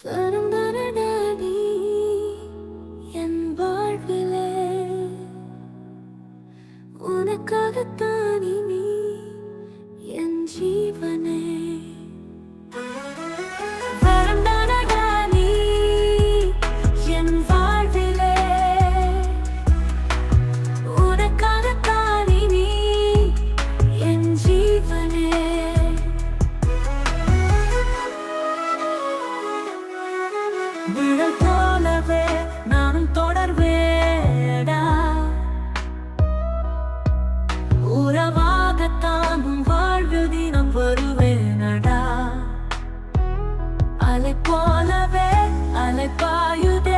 தருந்தனடாடி என் வாழ்விலே உனக்காகத்தான் இனி என் ஜீவனே தருந்தனடாடி என் வாழ்விலே உனக்காகத்தான் இனி என் ஜீவனே விழல் போலவே நானும் தொடர்வேடா உறவாகத்தான் உன் வாழ்வில் தினம் வருவேனடா அலை போலவே அலை பாயுதே